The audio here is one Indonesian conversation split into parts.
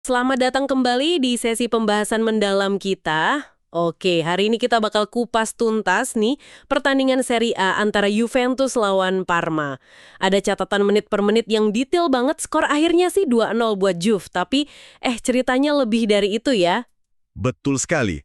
Selamat datang kembali di sesi pembahasan mendalam kita. Oke, hari ini kita bakal kupas tuntas nih pertandingan Serie A antara Juventus lawan Parma. Ada catatan menit per menit yang detail banget, skor akhirnya sih 2-0 buat Juve, tapi ceritanya lebih dari itu ya. Betul sekali.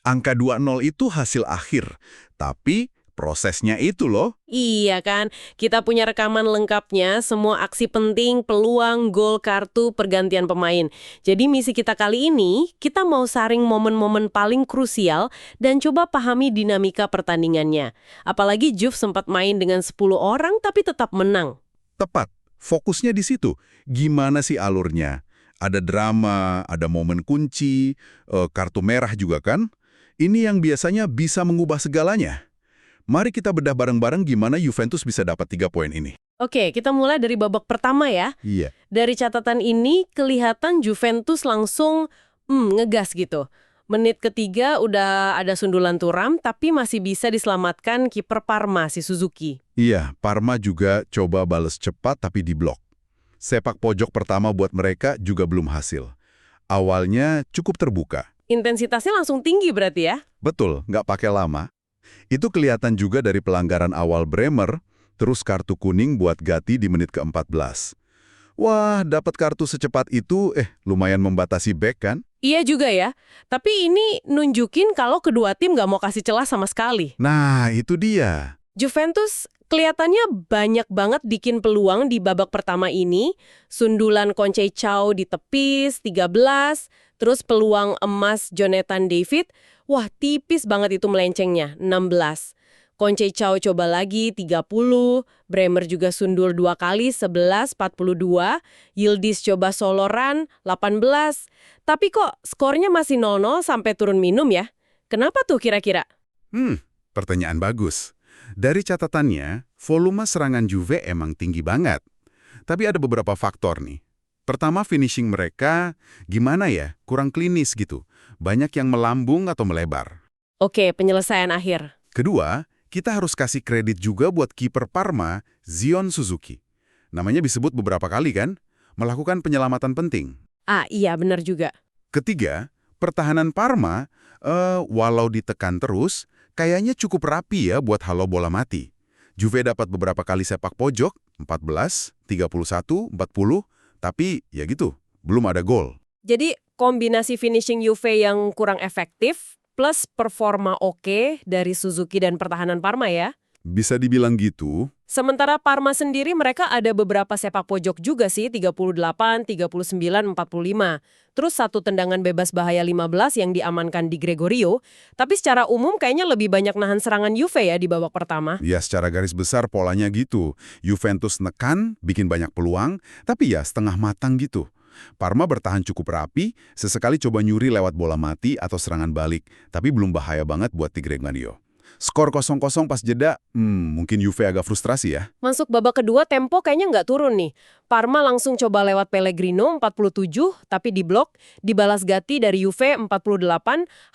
Angka 2-0 itu hasil akhir, tapi prosesnya itu loh. Iya kan, kita punya rekaman lengkapnya, semua aksi penting, peluang, gol, kartu, pergantian pemain. Jadi misi kita kali ini, kita mau saring momen-momen paling krusial dan coba pahami dinamika pertandingannya. Apalagi Juve sempat main dengan 10 orang tapi tetap menang. Tepat, fokusnya di situ. Gimana sih alurnya? Ada drama, ada momen kunci, kartu merah juga kan? Ini yang biasanya bisa mengubah segalanya. Mari kita bedah bareng-bareng gimana Juventus bisa dapat 3 poin ini. Oke, kita mulai dari babak pertama ya. Iya. Dari catatan ini, kelihatan Juventus langsung ngegas gitu. Menit ketiga udah ada sundulan Thuram, tapi masih bisa diselamatkan kiper Parma, si Suzuki. Iya, Parma juga coba bales cepat tapi diblok. Sepak pojok pertama buat mereka juga belum hasil. Awalnya cukup terbuka. Intensitasnya langsung tinggi berarti ya? Betul, nggak pakai lama. Itu kelihatan juga dari pelanggaran awal Bremer, terus kartu kuning buat Gatti di menit ke-14. Wah, dapat kartu secepat itu, lumayan membatasi bek kan? Iya juga ya, tapi ini nunjukin kalau kedua tim nggak mau kasih celah sama sekali. Nah, itu dia. Juventus kelihatannya banyak banget bikin peluang di babak pertama ini. Sundulan Conceição di tepis, 13. Terus peluang emas Jonathan David. Wah, tipis banget itu melencengnya, 16. Conceição coba lagi, 30. Bremer juga sundul 2 kali, 11, 42. Yildiz coba soloran, 18. Tapi kok skornya masih 0-0 sampai turun minum ya? Kenapa tuh kira-kira? Pertanyaan bagus. Dari catatannya, volume serangan Juve emang tinggi banget. Tapi ada beberapa faktor nih. Pertama, finishing mereka gimana ya? Kurang klinis gitu. Banyak yang melambung atau melebar. Oke, penyelesaian akhir. Kedua, kita harus kasih kredit juga buat kiper Parma, Zion Suzuki. Namanya disebut beberapa kali kan? Melakukan penyelamatan penting. Ah, iya benar juga. Ketiga, pertahanan Parma, walau ditekan terus, kayaknya cukup rapi ya buat halau bola mati. Juve dapat beberapa kali sepak pojok, 14, 31, 40, tapi ya gitu, belum ada gol. Jadi kombinasi finishing Juve yang kurang efektif plus performa oke dari Suzuki dan pertahanan Parma ya. Bisa dibilang gitu. Sementara Parma sendiri mereka ada beberapa sepak pojok juga sih, 38, 39, 45. Terus satu tendangan bebas bahaya 15 yang diamankan di Gregorio. Tapi secara umum kayaknya lebih banyak nahan serangan Juve ya di babak pertama. Ya secara garis besar polanya gitu. Juventus nekan, bikin banyak peluang, tapi ya setengah matang gitu. Parma bertahan cukup rapi, sesekali coba nyuri lewat bola mati atau serangan balik, tapi belum bahaya banget buat di Gregorio. Skor 0-0 pas jeda, mungkin Juve agak frustrasi ya. Masuk babak kedua tempo kayaknya nggak turun nih. Parma langsung coba lewat Pellegrino 47, tapi diblok, dibalas Gatti dari Juve 48,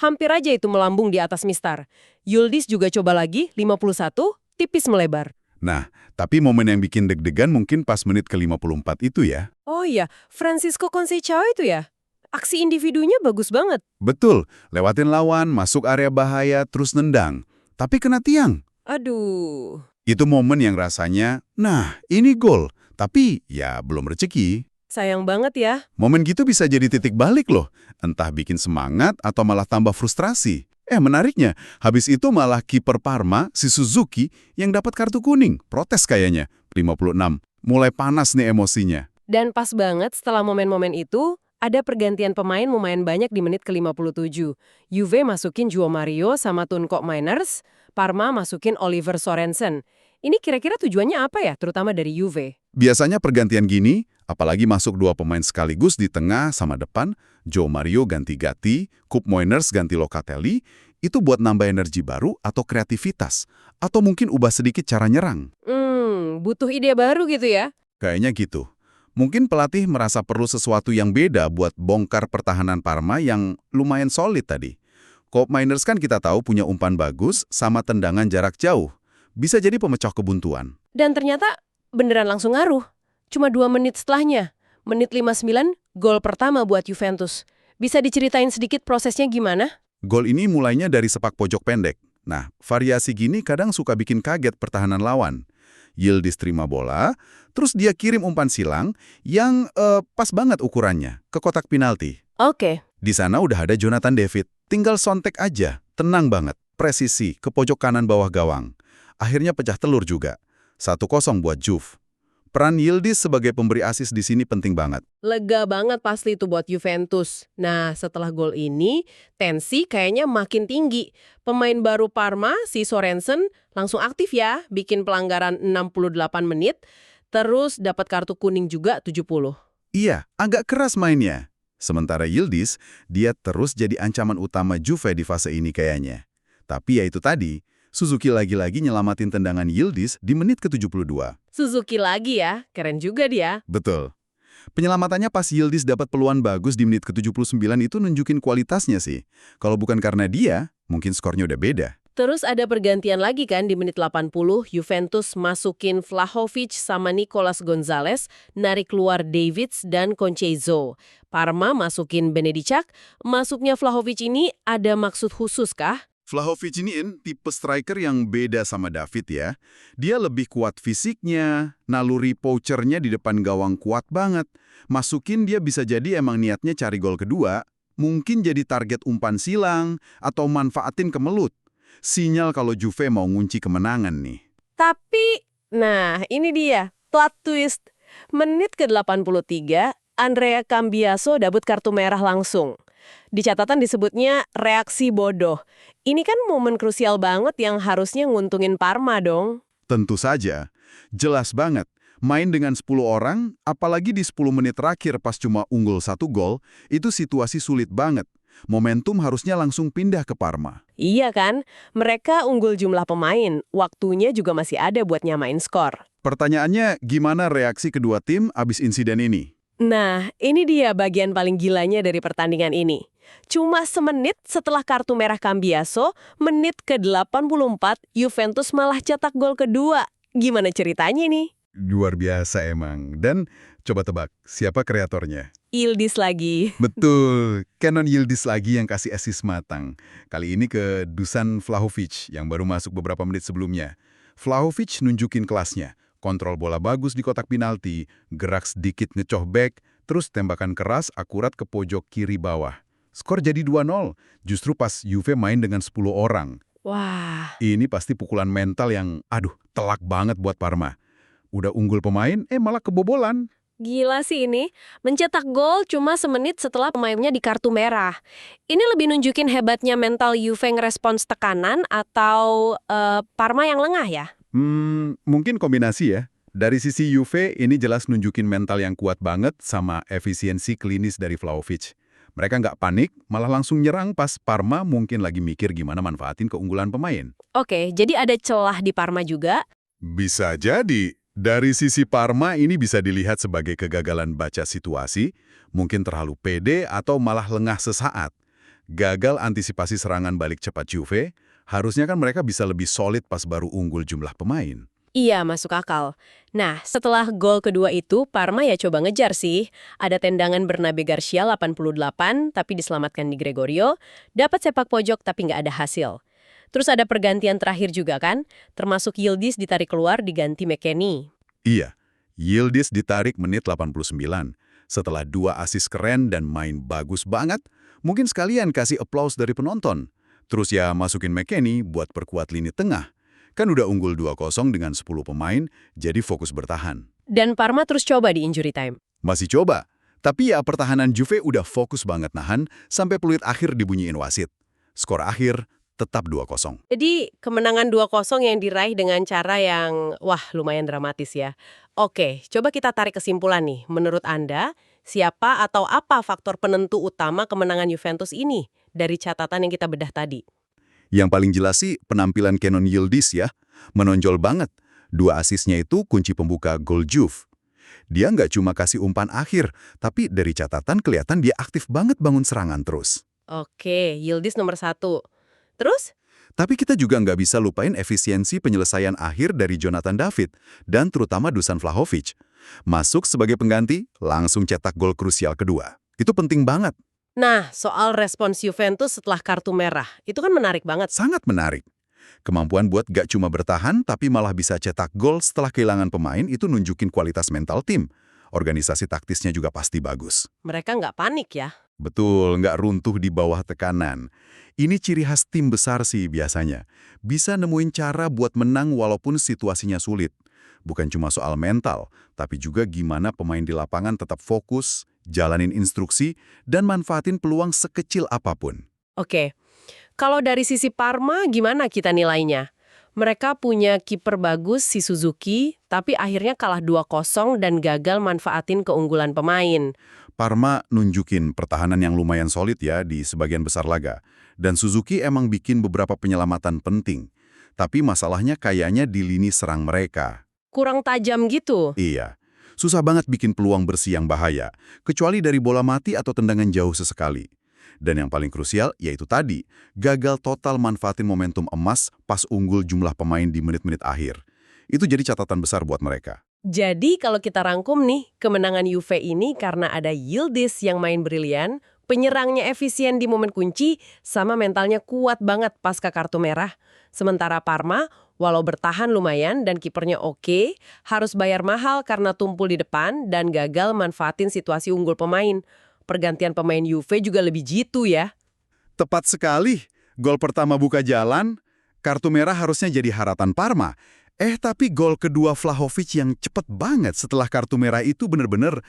hampir aja itu melambung di atas mistar. Yildiz juga coba lagi 51, tipis melebar. Nah, tapi momen yang bikin deg-degan mungkin pas menit ke-54 itu ya. Oh iya, Francisco Conceição itu ya? Aksi individunya bagus banget. Betul, lewatin lawan, masuk area bahaya, terus nendang. Tapi kena tiang. Aduh. Itu momen yang rasanya, nah ini gol, tapi ya belum rezeki. Sayang banget ya. Momen gitu bisa jadi titik balik loh, entah bikin semangat atau malah tambah frustrasi. Menariknya, habis itu malah kiper Parma, si Suzuki, yang dapat kartu kuning, protes kayaknya, 56. Mulai panas nih emosinya. Dan pas banget setelah momen-momen itu, ada pergantian pemain lumayan banyak di menit ke-57. Juve masukin João Mario sama Tunko Miners, Parma masukin Oliver Sorensen. Ini kira-kira tujuannya apa ya, terutama dari Juve? Biasanya pergantian gini, apalagi masuk 2 pemain sekaligus di tengah sama depan, João Mario ganti Gatti, Kup Moiners ganti Locatelli, itu buat nambah energi baru atau kreativitas, atau mungkin ubah sedikit cara nyerang. Butuh ide baru gitu ya? Kayaknya gitu. Mungkin pelatih merasa perlu sesuatu yang beda buat bongkar pertahanan Parma yang lumayan solid tadi. Kup Moiners kan kita tahu punya umpan bagus sama tendangan jarak jauh. Bisa jadi pemecah kebuntuan. Dan ternyata beneran langsung ngaruh. Cuma 2 menit setelahnya, menit 59, Gol pertama buat Juventus. Bisa diceritain sedikit prosesnya gimana? Gol ini mulainya dari sepak pojok pendek. Nah, variasi gini kadang suka bikin kaget pertahanan lawan. Yildiz terima bola, terus dia kirim umpan silang yang pas banget ukurannya ke kotak penalti. Oke. Di sana udah ada Jonathan David, tinggal sontek aja, tenang banget, presisi ke pojok kanan bawah gawang. Akhirnya pecah telur juga, 1-0 buat Juve. Peran Yildiz sebagai pemberi asis di sini penting banget. Lega banget pasti itu buat Juventus. Nah, setelah gol ini, tensi kayaknya makin tinggi. Pemain baru Parma, si Sorensen, langsung aktif ya, bikin pelanggaran 68 menit, terus dapat kartu kuning juga 70. Iya, agak keras mainnya. Sementara Yildiz, dia terus jadi ancaman utama Juve di fase ini kayaknya. Tapi ya itu tadi, Suzuki lagi-lagi nyelamatin tendangan Yildiz di menit ke-72. Suzuki lagi ya, keren juga dia. Betul. Penyelamatannya pas Yildiz dapat peluang bagus di menit ke-79 itu nunjukin kualitasnya sih. Kalau bukan karena dia, mungkin skornya udah beda. Terus ada pergantian lagi kan di menit 80, Juventus masukin Vlahovic sama Nicolas Gonzalez, narik keluar Davids dan Conceição. Parma masukin Benedicak. Masuknya Vlahovic ini ada maksud khusus kah? Vlahovic ini tipe striker yang beda sama David ya. Dia lebih kuat fisiknya, naluri poachernya di depan gawang kuat banget. Masukin dia bisa jadi emang niatnya cari gol kedua, mungkin jadi target umpan silang, atau manfaatin kemelut. Sinyal kalau Juve mau ngunci kemenangan nih. Tapi, nah ini dia, plot twist. Menit ke-83, Andrea Cambiaso dapat kartu merah langsung. Di catatan disebutnya reaksi bodoh. Ini kan momen krusial banget yang harusnya nguntungin Parma dong. Tentu saja. Jelas banget. Main dengan 10 orang, apalagi di 10 menit terakhir pas cuma unggul 1 gol, itu situasi sulit banget. Momentum harusnya langsung pindah ke Parma. Iya kan? Mereka unggul jumlah pemain. Waktunya juga masih ada buat nyamain skor. Pertanyaannya, gimana reaksi kedua tim abis insiden ini? Nah, ini dia bagian paling gilanya dari pertandingan ini. Cuma semenit setelah kartu merah Cambiaso, menit ke-84, Juventus malah cetak gol kedua. Gimana ceritanya nih? Luar biasa emang. Dan coba tebak, siapa kreatornya? Yildiz lagi. Betul, Kenan Yildiz lagi yang kasih assist matang. Kali ini ke Dusan Vlahovic yang baru masuk beberapa menit sebelumnya. Vlahovic nunjukin kelasnya. Kontrol bola bagus di kotak penalti, gerak sedikit ngecoh back, terus tembakan keras akurat ke pojok kiri bawah. Skor jadi 2-0, justru pas Juve main dengan 10 orang. Wah. Ini pasti pukulan mental yang, telak banget buat Parma. Udah unggul pemain, malah kebobolan. Gila sih ini, mencetak gol cuma semenit setelah pemainnya di kartu merah. Ini lebih nunjukin hebatnya mental Juve ngerespons tekanan atau Parma yang lengah ya? Mungkin kombinasi ya. Dari sisi Juve, ini jelas nunjukin mental yang kuat banget sama efisiensi klinis dari Vlahovic. Mereka nggak panik, malah langsung nyerang pas Parma mungkin lagi mikir gimana manfaatin keunggulan pemain. Oke, jadi ada celah di Parma juga. Bisa jadi. Dari sisi Parma ini bisa dilihat sebagai kegagalan baca situasi, mungkin terlalu pede atau malah lengah sesaat. Gagal antisipasi serangan balik cepat Juve, harusnya kan mereka bisa lebih solid pas baru unggul jumlah pemain. Iya, masuk akal. Nah, setelah gol kedua itu, Parma ya coba ngejar sih. Ada tendangan Bernabe Garcia 88, tapi diselamatkan di Gregorio. Dapat sepak pojok, tapi nggak ada hasil. Terus ada pergantian terakhir juga kan, termasuk Yildiz ditarik keluar diganti McKennie. Iya, Yildiz ditarik menit 89. Setelah 2 asis keren dan main bagus banget, mungkin sekalian kasih aplaus dari penonton. Terus ya masukin McKennie buat perkuat lini tengah. Kan udah unggul 2-0 dengan 10 pemain, jadi fokus bertahan. Dan Parma terus coba di injury time. Masih coba, tapi ya pertahanan Juve udah fokus banget nahan sampai peluit akhir dibunyiin wasit. Skor akhir tetap 2-0. Jadi kemenangan 2-0 yang diraih dengan cara yang, lumayan dramatis ya. Oke, coba kita tarik kesimpulan nih. Menurut Anda, siapa atau apa faktor penentu utama kemenangan Juventus ini dari catatan yang kita bedah tadi? Yang paling jelas sih penampilan Kenan Yildiz ya. Menonjol banget. 2 asisnya itu kunci pembuka gol Juve. Dia nggak cuma kasih umpan akhir, tapi dari catatan kelihatan dia aktif banget bangun serangan terus. Oke, Yildiz nomor 1. Terus? Tapi kita juga nggak bisa lupain efisiensi penyelesaian akhir dari Jonathan David dan terutama Dusan Vlahovic. Masuk sebagai pengganti, langsung cetak gol krusial kedua. Itu penting banget, Nah, soal respons Juventus setelah kartu merah, itu kan menarik banget. sangat menarik. Kemampuan buat gak cuma bertahan, tapi malah bisa cetak gol setelah kehilangan pemain itu nunjukin kualitas mental tim. Organisasi taktisnya juga pasti bagus. Mereka nggak panik ya. Betul, nggak runtuh di bawah tekanan. Ini ciri khas tim besar sih biasanya. Bisa nemuin cara buat menang walaupun situasinya sulit. Bukan cuma soal mental, tapi juga gimana pemain di lapangan tetap fokus, jalanin instruksi, dan manfaatin peluang sekecil apapun. Oke, kalau dari sisi Parma gimana kita nilainya? Mereka punya kiper bagus si Suzuki, tapi akhirnya kalah 2-0 dan gagal manfaatin keunggulan pemain. Parma nunjukin pertahanan yang lumayan solid ya di sebagian besar laga. Dan Suzuki emang bikin beberapa penyelamatan penting. Tapi masalahnya kayaknya di lini serang mereka. Kurang tajam gitu. Iya, susah banget bikin peluang bersih yang bahaya, kecuali dari bola mati atau tendangan jauh sesekali. Dan yang paling krusial yaitu tadi, gagal total manfaatin momentum emas pas unggul jumlah pemain di menit-menit akhir. Itu jadi catatan besar buat mereka. Jadi kalau kita rangkum nih, kemenangan Juve ini karena ada Yildiz yang main brilian, penyerangnya efisien di momen kunci, sama mentalnya kuat banget pasca kartu merah. Sementara Parma, walau bertahan lumayan dan kipernya oke, harus bayar mahal karena tumpul di depan dan gagal manfaatin situasi unggul pemain. Pergantian pemain Juve juga lebih jitu ya. Tepat sekali, gol pertama buka jalan, kartu merah harusnya jadi haratan Parma. Tapi gol kedua Vlahovic yang cepet banget setelah kartu merah itu bener-bener,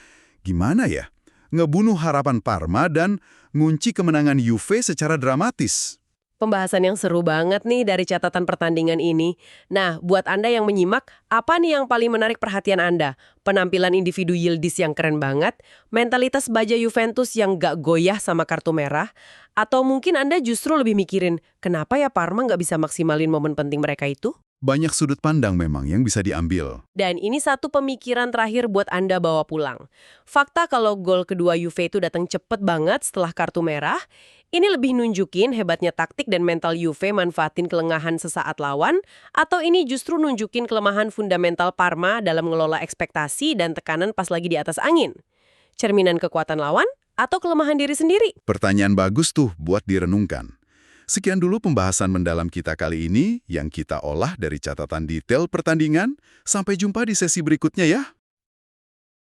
gimana ya? Ngebunuh harapan Parma dan ngunci kemenangan Juve secara dramatis. Pembahasan yang seru banget nih dari catatan pertandingan ini. Nah, buat Anda yang menyimak, apa nih yang paling menarik perhatian Anda? Penampilan individu Yildiz yang keren banget? Mentalitas baja Juventus yang gak goyah sama kartu merah? Atau mungkin Anda justru lebih mikirin, kenapa ya Parma gak bisa maksimalin momen penting mereka itu? Banyak sudut pandang memang yang bisa diambil. Dan ini satu pemikiran terakhir buat Anda bawa pulang. Fakta kalau gol kedua Juve itu datang cepet banget setelah kartu merah, ini lebih nunjukin hebatnya taktik dan mental Juve manfaatin kelengahan sesaat lawan, atau ini justru nunjukin kelemahan fundamental Parma dalam ngelola ekspektasi dan tekanan pas lagi di atas angin? Cerminan kekuatan lawan atau kelemahan diri sendiri? Pertanyaan bagus tuh buat direnungkan. Sekian dulu pembahasan mendalam kita kali ini yang kita olah dari catatan detail pertandingan. Sampai jumpa di sesi berikutnya ya.